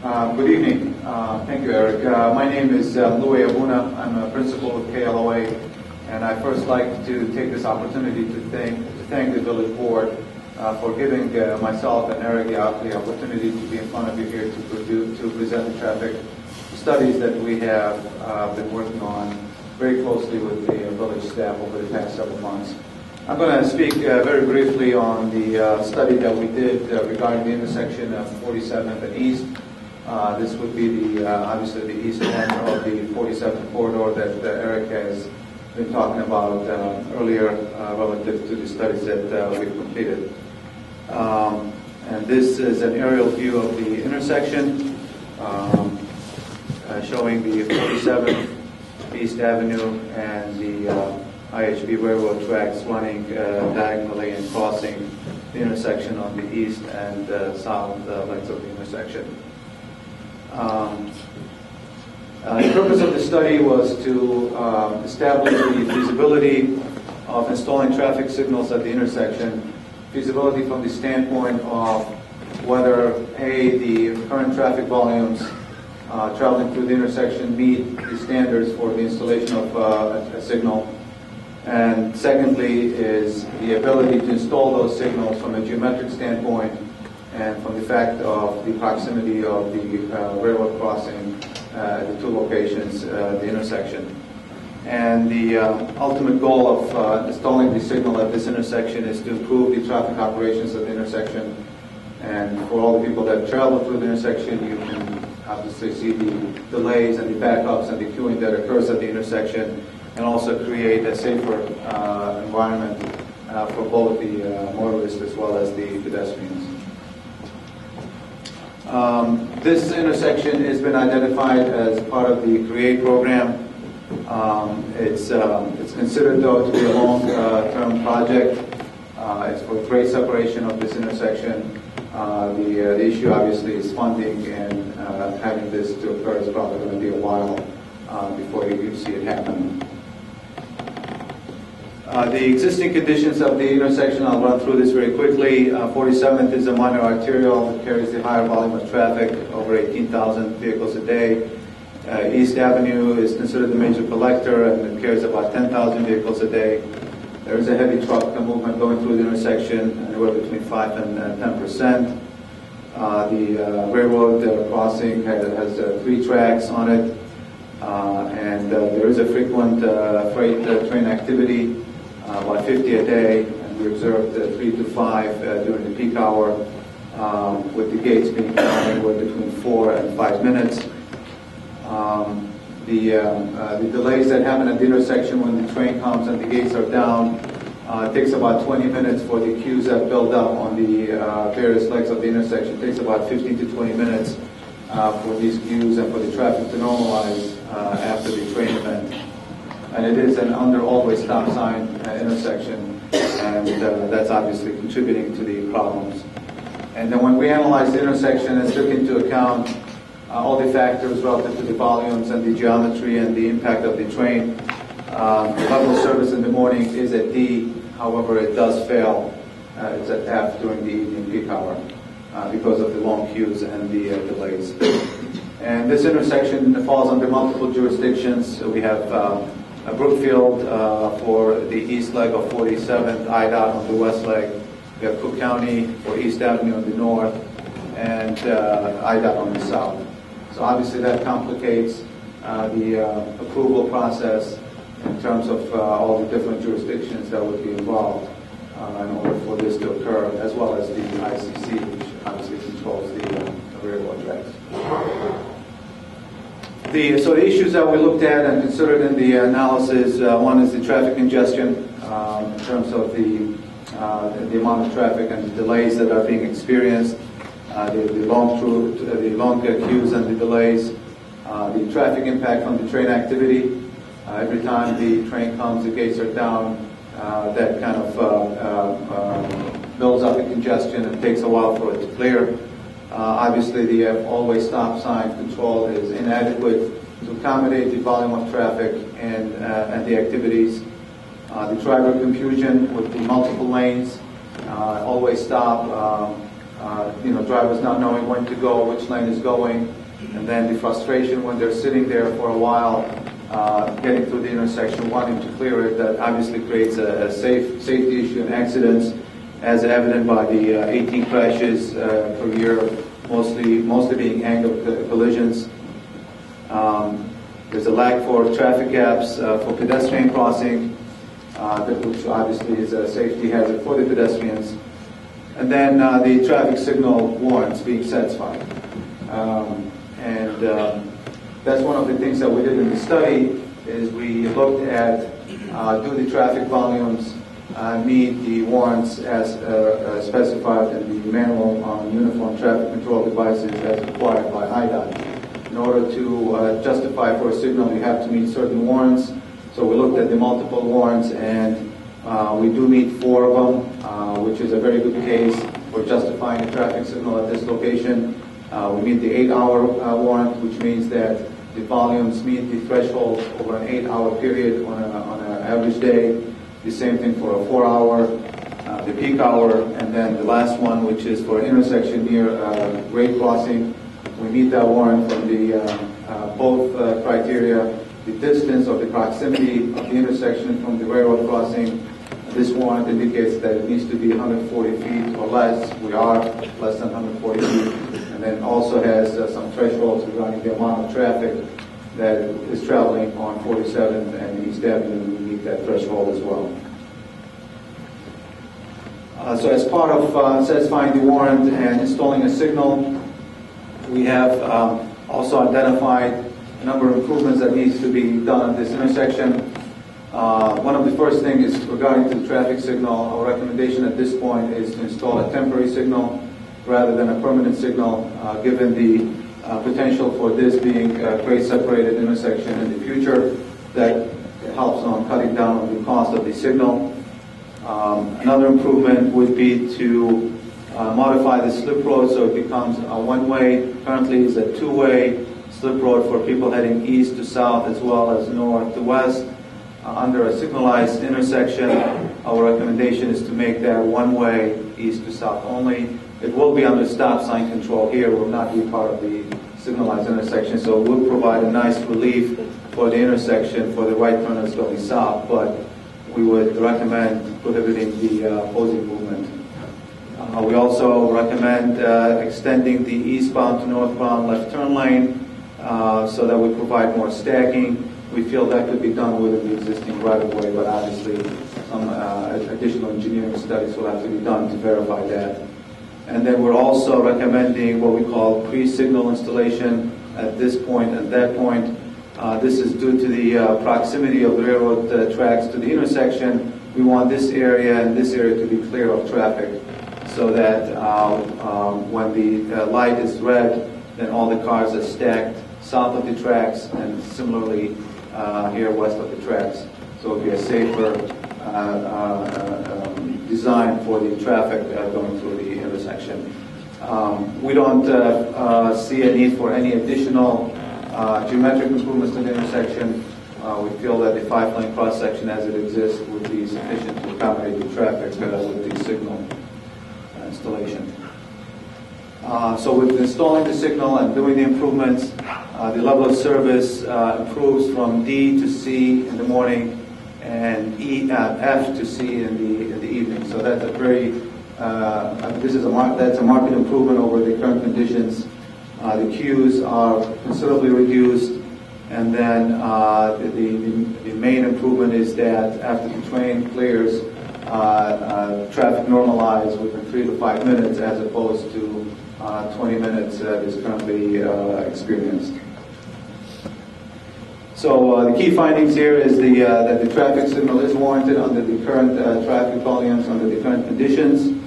Good evening. Thank you, Eric. My name is Louis Abuna. I'm a principal of KLOA, and I first like to take this opportunity to thank the village board for giving myself and Eric the opportunity to be in front of you here to present the traffic studies that we have been working on very closely with the village staff over the past several months. I'm going to speak very briefly on the study that we did regarding the intersection of 47th and East. This would be the obviously the east end of the 47th corridor that Eric has been talking about earlier relative to the studies that we've completed. And this is an aerial view of the intersection showing the 47th East Avenue and the IHB railroad tracks running diagonally and crossing the intersection on the east and south legs of the intersection. The purpose of the study was to establish the feasibility of installing traffic signals at the intersection, feasibility from the standpoint of whether A, the current traffic volumes traveling through the intersection meet the standards for the installation of a signal, and secondly is the ability to install those signals from a geometric standpoint and from the fact of the proximity of the railroad crossing at the two locations, the intersection. And the ultimate goal of installing the signal at this intersection is to improve the traffic operations at the intersection. And for all the people that travel through the intersection, you can obviously see the delays and the backups and the queuing that occurs at the intersection, and also create a safer environment for both the motorists as well as the pedestrians. This intersection has been identified as part of the CREATE program. It's considered, though, to be a long-term project. It's for grade separation of this intersection. The issue, obviously, is funding, and having this to occur is probably going to be a while before you see it happen. The existing conditions of the intersection, I'll run through this very quickly. 47th is a minor arterial that carries the higher volume of traffic, over 18,000 vehicles a day. East Avenue is considered the major collector, and it carries about 10,000 vehicles a day. There is a heavy truck movement going through the intersection, anywhere between 5 and 10%. The railroad crossing has 3 tracks on it, and there is a frequent freight train activity, about 50 a day, and we observed 3 to 5 during the peak hour, with the gates being anywhere between 4 and 5 minutes. The delays that happen at the intersection when the train comes and the gates are down, it takes about 20 minutes for the queues that build up on the various legs of the intersection. It takes about 15 to 20 minutes for these queues and for the traffic to normalize after the train event. And it is an under always stop sign intersection, and that's obviously contributing to the problems. And then when we analyze the intersection and took into account all the factors relative to the volumes and the geometry and the impact of the train, the level of service in the morning is at D. However, it does fail. It's at F during the evening peak hour because of the long queues and the delays. And this intersection falls under multiple jurisdictions. So we have Brookfield for the east leg of 47th, IDOT on the west leg. We have Cook County for East Avenue on the north, and IDOT on the south. So obviously that complicates the approval process in terms of all the different jurisdictions that would be involved in order for this to occur, as well as the ICC, which obviously controls the railroad tracks. So the issues that we looked at and considered in the analysis, one is the traffic congestion in terms of the amount of traffic and the delays that are being experienced, the long queues and the delays, the traffic impact from the train activity. Every time the train comes, the gates are down. That kind of builds up the congestion and takes a while for it to clear. Obviously, the always stop sign control is inadequate to accommodate the volume of traffic and the activities. The driver confusion with the multiple lanes, always stop, drivers not knowing when to go, which lane is going, and then the frustration when they're sitting there for a while, getting through the intersection, wanting to clear it. That obviously creates a safety issue and accidents, as evident by the 18 crashes per year, mostly being angle collisions. There's a lack for traffic gaps for pedestrian crossing, which obviously is a safety hazard for the pedestrians. And then the traffic signal warrants being satisfied. That's one of the things that we did in the study, is we looked at do the traffic volumes meet the warrants as specified in the manual on uniform traffic control devices as required by IDOT. In order to justify for a signal, you have to meet certain warrants. So we looked at the multiple warrants, and we do meet 4 of them, which is a very good case for justifying a traffic signal at this location. We meet the 8-hour warrant, which means that the volumes meet the threshold over an 8-hour period on an average day. The same thing for a 4-hour, the peak hour, and then the last one, which is for an intersection near grade crossing. We meet that warrant from the both criteria, the distance or the proximity of the intersection from the railroad crossing. This warrant indicates that it needs to be 140 feet or less. We are less than 140 feet. And then also has some thresholds regarding the amount of traffic that is traveling on 47th and East Avenue. We meet that threshold as well. So as part of satisfying the warrant and installing a signal, we have also identified a number of improvements that needs to be done at this intersection. One of the first things is regarding to the traffic signal. Our recommendation at this point is to install a temporary signal rather than a permanent signal, given the potential for this being a grade separated intersection in the future. That helps on cutting down on the cost of the signal. Another improvement would be to modify the slip road so it becomes a one-way. Currently it's a two-way slip road for people heading east to south as well as north to west. Under a signalized intersection, our recommendation is to make that one-way east to south only. It will be under stop sign control here, will not be part of the signalized intersection, so it will provide a nice relief for the intersection for the right turners going south, but we would recommend prohibiting the opposing movement. We also recommend extending the eastbound to northbound left turn lane so that we provide more stacking. We feel that could be done within the existing right-of-way, but obviously some additional engineering studies will have to be done to verify that. And then we're also recommending what we call pre-signal installation at this point and that point. This is due to the proximity of the railroad tracks to the intersection. We want this area and this area to be clear of traffic so that when the light is red, then all the cars are stacked south of the tracks and similarly here west of the tracks. So it will be a safer design for the traffic going through the intersection. We don't see a need for any additional geometric improvements to the intersection. We feel that the 5-lane cross-section as it exists would be sufficient to accommodate the traffic with the signal installation. So with installing the signal and doing the improvements, the level of service improves from D to C in the morning and F to C in the evening. So that's a very that's a marked improvement over the current conditions. The queues are considerably reduced, and then the main improvement is that after the train clears, traffic normalizes within 3 to 5 minutes as opposed to 20 minutes that is currently experienced. So the key findings here is that the traffic signal is warranted under the current traffic volumes, under the current conditions.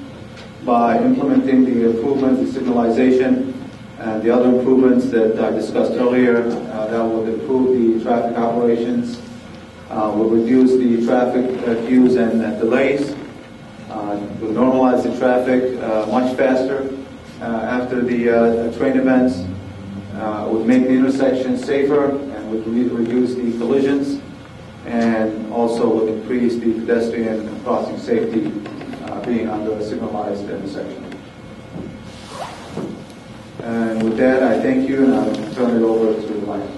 By implementing the improvements, the signalization, and the other improvements that I discussed earlier, that will improve the traffic operations, will reduce the traffic queues and delays, will normalize the traffic much faster after the train events, would make the intersection safer and would reduce the collisions, and also would increase the pedestrian crossing safety being under a signalized intersection. And with that, I thank you, and I'll turn it over to Mike.